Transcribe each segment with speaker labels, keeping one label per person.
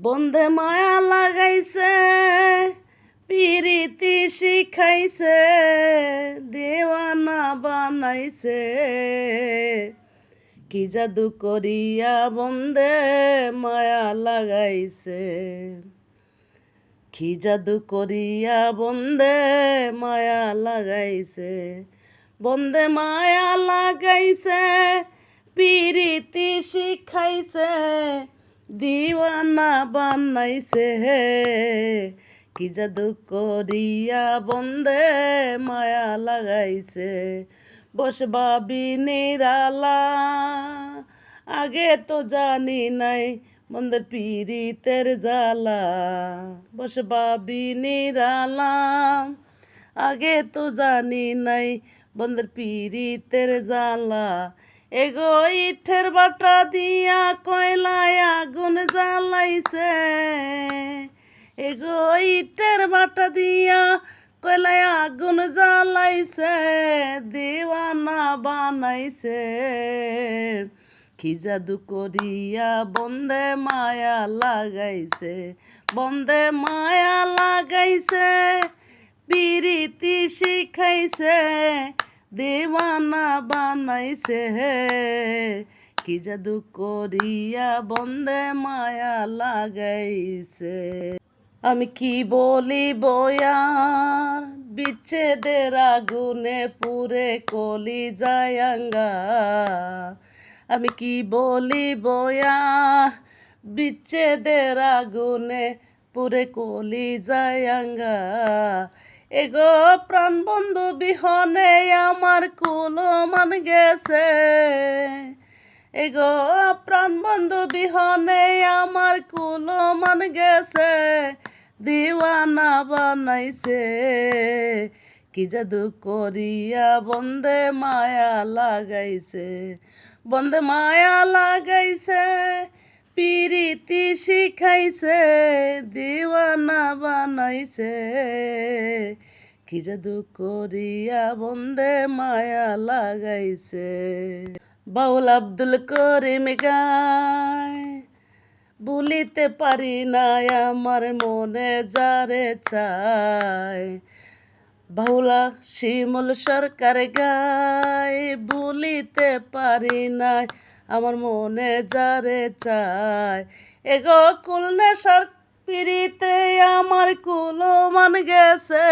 Speaker 1: বন্ধে মায়া লাগাইছে, পিরিতি শিখাইছে, দেওয়ানা বানাইছে। কি জাদু করিয়া বন্ধে মায়া লাগাইছে, কি জাদু করিয়া বন্ধে মায়া লাগাইছে। বন্ধে মায়া লাগাইছে, পিরিতি শিখাইছে, দিওয়ানা বানাইছে। কি জাদু করিয়া বন্ধে মায়া লাগাইছে। বসবাবি নিরালা, আগে তো জানি নাই বন্ধের পিরিতের জ্বালা। বসবাবি নিরালা, আগে তো জানি নাই বন্ধের পিরিতের জ্বালা। এগো ইটের বাটা দিয়া কয়লায় আগুন জ্বালাইছে, এগো ইটের বাটা দিয়া কয়লায় আগুন জ্বালাইছে, দিওয়ানা বানাইছে। কি জাদু করিয়া বন্ধে মায়া লাগাইছে, বন্ধে মায়া লাগাইছে, পিরিতি শিখাইছে, দেওয়ানা বানাইছে। কি জাদু করিয়া বন্ধে মায়া লাগাইছে। আমি কি বলি বয়ার, বিচ্ছেদের আগুনে পুরে কলি যায়াঙ্গার। আমি কি বলি বয়ার, বিচ্ছেদের আগুনে পুরে কলি যায়াঙ্গার। এগো প্রাণ বন্ধু বিহনে আমার কুলো মান গেছে, এগো প্রাণ বন্ধু বিহনে আমার কুলো মান গেছে, দিওয়ানা বানাইছে। কি জাদু করিয়া বন্ধে মায়া লাগাইছে, বন্ধে মায়া লাগাইছে, পিরিতি শিখাইছে, দিওয়ানা বানাইছে। কি জাদু করিয়া বন্ধে মায়া লাগাইছে। বাউল আব্দুল করিম গায়, ভুলিতে পারি না আমার মনে যারে চায়। বাউলা শিমুল সরকার গায়, ভুলিতে পারি না আমার মনে যারে চায়। এগো কুলনে সর পিরিতে আমার কুলো মান গেছে,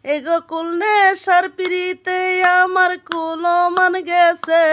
Speaker 1: এগো কুলনে সর পিরিতে আমার কুলো মান গেছে।